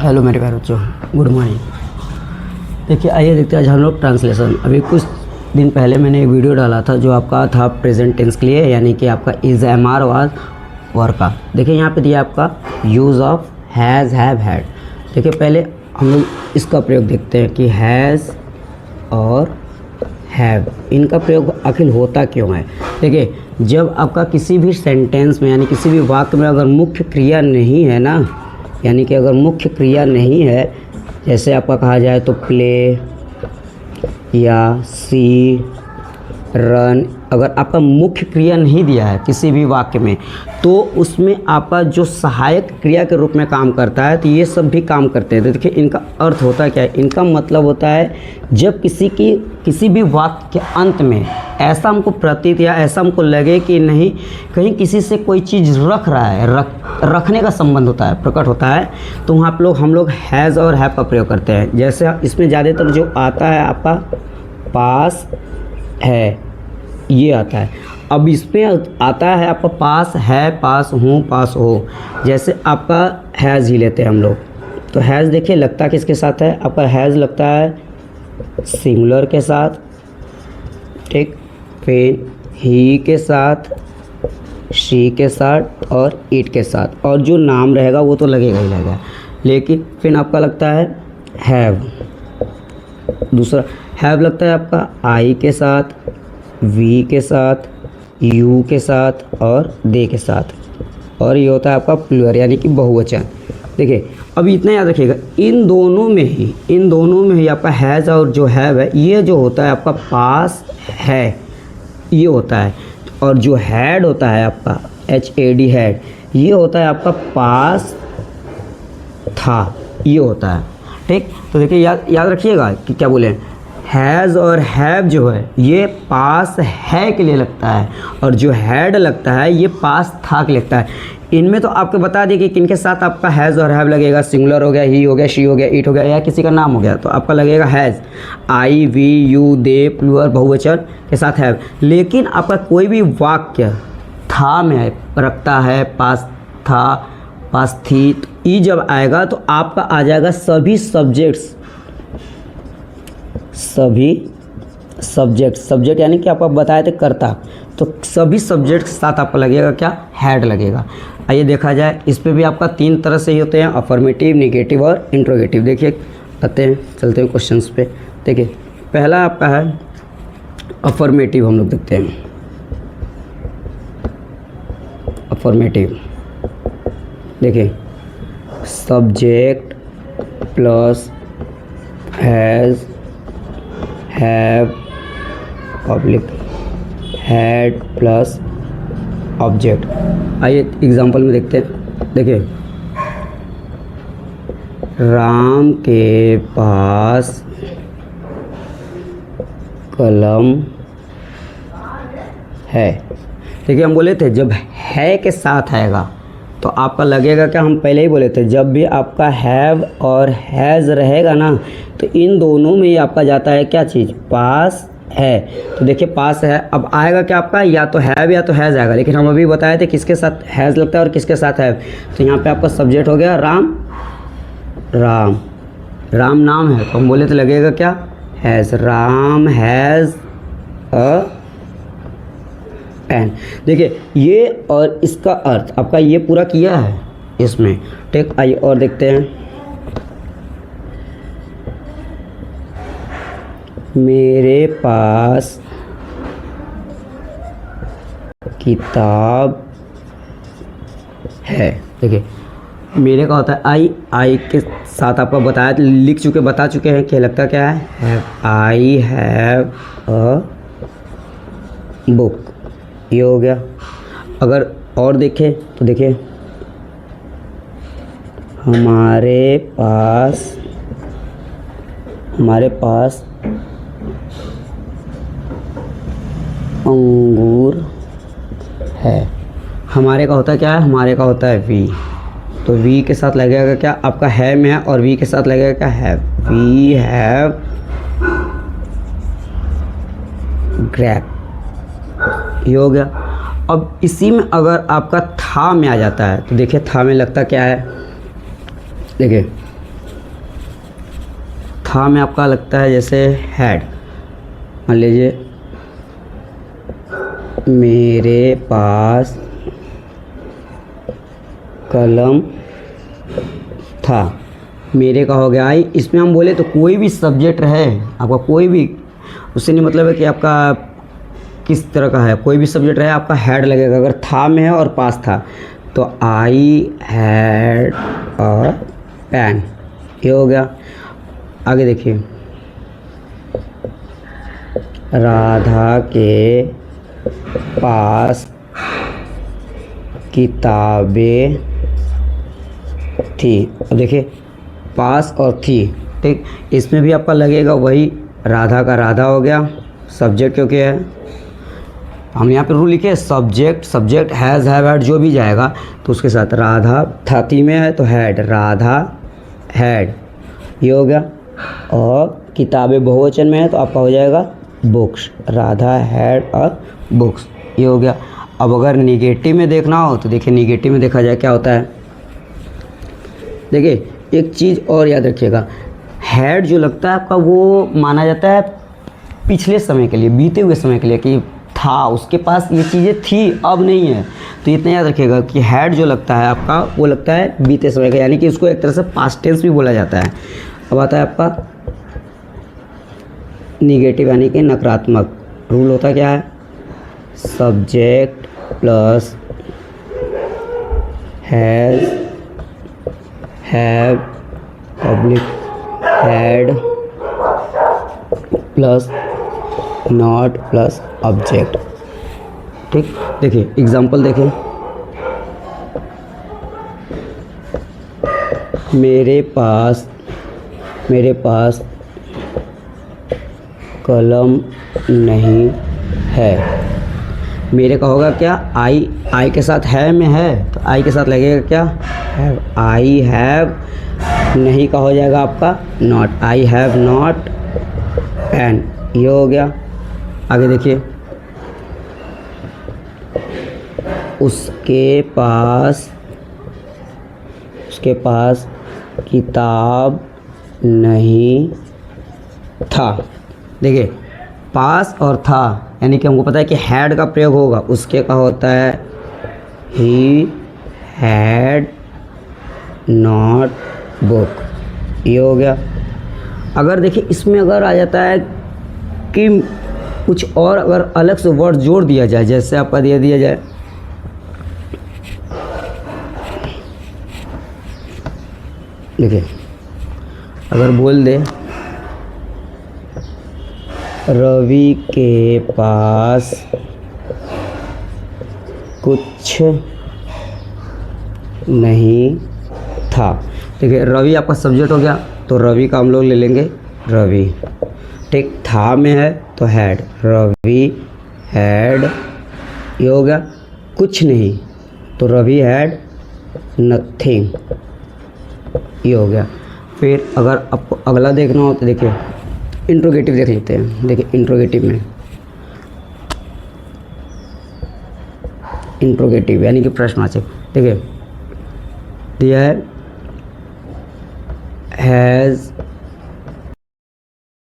Hello मेरे प्यारे बच्चों, गुड मॉर्निंग। देखिए आइए देखते हैं आज हम लोग ट्रांसलेशन। अभी कुछ दिन पहले मैंने एक वीडियो डाला था जो आपका था प्रेजेंट टेंस के लिए, यानी कि आपका इज़, एम आर, वाज, वर का। देखिए यहाँ पे दिया आपका use of has, have, had. देखिए पहले हम लोग इसका प्रयोग देखते हैं कि हैज़ और हैव, इनका प्रयोग आखिर होता क्यों है। देखिए जब आपका किसी भी सेंटेंस में यानी किसी भी वाक्य में अगर मुख्य क्रिया नहीं है ना, यानी कि अगर मुख्य क्रिया नहीं है, जैसे आपका कहा जाए तो प्ले या सी, रन, अगर आपका मुख्य क्रिया नहीं दिया है किसी भी वाक्य में, तो उसमें आपका जो सहायक क्रिया के रूप में काम करता है, तो ये सब भी काम करते हैं। तो देखिए इनका अर्थ होता क्या है, इनका मतलब होता है जब किसी भी वाक्य के अंत में ऐसा हमको प्रतीत या ऐसा हमको लगे कि नहीं कहीं किसी से कोई चीज़ रख रहा है, रखने का संबंध होता है, प्रकट होता है, तो वहाँ हम लोग हैज़ और हैव का प्रयोग करते हैं। जैसे इसमें ज़्यादातर जो आता है आपका पास है, ये आता है। अब इसमें आता है आपका पास है, पास हूँ, पास हो। जैसे आपका हैज़ ही लेते हैं हम लोग, तो हैज़ देखिए लगता किसके साथ है, आपका हैज़ लगता है सिंगुलर के साथ, ठीक, फिर ही के साथ, शी के साथ और इट के साथ, और जो नाम रहेगा वो तो लगेगा ही लगेगा। लेकिन फिर आपका लगता है हैव, दूसरा हैव लगता है आपका आई के साथ, वी के साथ, यू के साथ और दे के साथ, और ये होता है आपका प्लूरल यानी कि बहुवचन। देखिए अब इतना याद रखिएगा, इन दोनों में ही आपका हैज़ और जो हैव है, ये जो होता है आपका पास है, ये होता है, और जो हैड होता है आपका HAD हैड, ये होता है आपका पास था, ये होता है, ठीक। तो देखिए याद रखिएगा कि क्या बोले, हैज़ और हैव जो है ये पास है के लिए लगता है, और जो हैड लगता है ये पास था के लगता है। इनमें तो आपको बता दिए कि किनके साथ आपका हैज़ और हैव लगेगा, सिंगुलर हो गया, ही हो गया, शी हो गया, इट हो गया, या किसी का नाम हो गया, तो आपका लगेगा has, I, we, you, they, plural बहुवचन के साथ हैव। लेकिन आपका कोई भी वाक्य था में रखता है, पास था, पास थी, तो ई जब आएगा तो आपका आ जाएगा सभी सब्जेक्ट यानी कि आपको बताए थे कर्ता, तो सभी सब्जेक्ट के साथ आपका लगेगा क्या, हैड लगेगा। आइए देखा जाए, इस पे भी आपका 3 तरह से ही होते हैं, अफर्मेटिव, नेगेटिव और इंट्रोगेटिव। देखिए आते हैं, चलते हैं क्वेश्चंस पे। देखिए पहला आपका है अफर्मेटिव, हम लोग देखते हैं अफर्मेटिव। देखिए subject plus has, have, public had plus object. आइए एग्जांपल में देखते हैं। देखिए राम के पास कलम है। देखिए हम बोले थे जब है के साथ आएगा तो आपका लगेगा क्या, हम पहले ही बोले थे जब भी आपका हैव और हैज़ रहेगा ना, तो इन दोनों में ही आपका जाता है क्या चीज़, पास है। तो देखिए पास है, अब आएगा क्या आपका, या तो हैव या तो हैज़ आएगा। लेकिन हम अभी बताए थे किसके साथ हैज़ लगता है और किसके साथ हैव। तो यहाँ पे आपका सब्जेक्ट हो गया राम, राम नाम है, तो हम बोले तो लगेगा क्या, has, Ram has a pen. देखिए ये और इसका अर्थ आपका ये पूरा किया है इसमें, ठीक। आइए और देखते हैं, मेरे पास किताब है। देखिए मेरे का होता है आई के साथ आपको बताया, बता चुके हैं कि लगता क्या है, have, I have a book, ये हो गया। अगर और देखें तो देखिए हमारे पास अंगूर है। हमारे का होता है क्या है, हमारे का होता है वी, तो वी के साथ लगेगा क्या, आपका है में है, और वी के साथ लगेगा क्या, हैव, वी हैव ग्रैप, ये हो गया। अब इसी में अगर आपका था में आ जाता है तो देखिए था में लगता क्या है, देखिए था में आपका लगता है जैसे हैड, मान लीजिए मेरे पास कलम था, मेरे का हो गया आई। इसमें हम बोले तो कोई भी सब्जेक्ट रहे आपका, कोई भी, उससे नहीं मतलब है कि आपका किस तरह का है, कोई भी सब्जेक्ट रहे आपका हैड लगेगा। अगर था में है और पास था तो आई हैड अ पेन, ये हो गया। आगे देखिए, राधा के पास किताबें थी। अब देखिए पास और थी, ठीक, इसमें भी आपका लगेगा वही, राधा का राधा हो गया, सब्जेक्ट क्योंकि है, हम यहाँ पे रूल लिखे subject, subject has have had जो भी जाएगा तो उसके साथ राधा, था थी में है तो हैड, राधा हैड, ये हो गया। और किताबें बहुवचन में है तो आपका हो जाएगा books, Radha had a books, ये हो गया। अब अगर निगेटिव में देखना हो तो देखिए निगेटिव में देखा जाए क्या होता है। देखिए एक चीज़ और याद रखिएगा, हैड जो लगता है आपका वो माना जाता है पिछले समय के लिए, बीते हुए समय के लिए, कि था, उसके पास ये चीज़ें थी अब नहीं है। तो इतना याद रखिएगा कि हैड जो लगता है आपका वो लगता है बीते समय का, यानी कि उसको एक तरह से पास्ट टेंस भी बोला जाता है। अब आता है आपका निगेटिव यानी कि नकारात्मक। रूल होता क्या है, subject plus has have public had plus not plus object, ठीक। देखिए एग्जाम्पल देखें, मेरे पास कलम नहीं है, मेरे का होगा क्या, आई, आई के साथ है में है तो आई के साथ लगेगा क्या, हैव, आई हैव, नहीं का हो जाएगा आपका not, I have not pen, ये हो गया। आगे देखिए, उसके पास किताब नहीं था। देखिए पास और था यानी कि हमको पता है कि हैड का प्रयोग होगा, उसके का होता है ही हैड नॉट बुक, ये हो गया। अगर देखिए इसमें अगर आ जाता है कि कुछ और अगर अलग से वर्ड जोड़ दिया जाए, जैसे आपका दिया जाए देखिए, अगर बोल दे रवि के पास कुछ नहीं था। देखिए रवि आपका सब्जेक्ट हो गया तो रवि का हम लोग ले लेंगे रवि, ठीक। था में है तो हैड, रवि हैड, ये हो गया। कुछ नहीं तो रवि हैड नथिंग, ये हो गया। फिर अगर आपको अगला देखना हो तो देखिए इंट्रोगेटिव देख लेते हैं। देखिए इंट्रोगेटिव में, इंट्रोगेटिव यानी कि प्रश्नवाचक, देखिए दिया है हैज़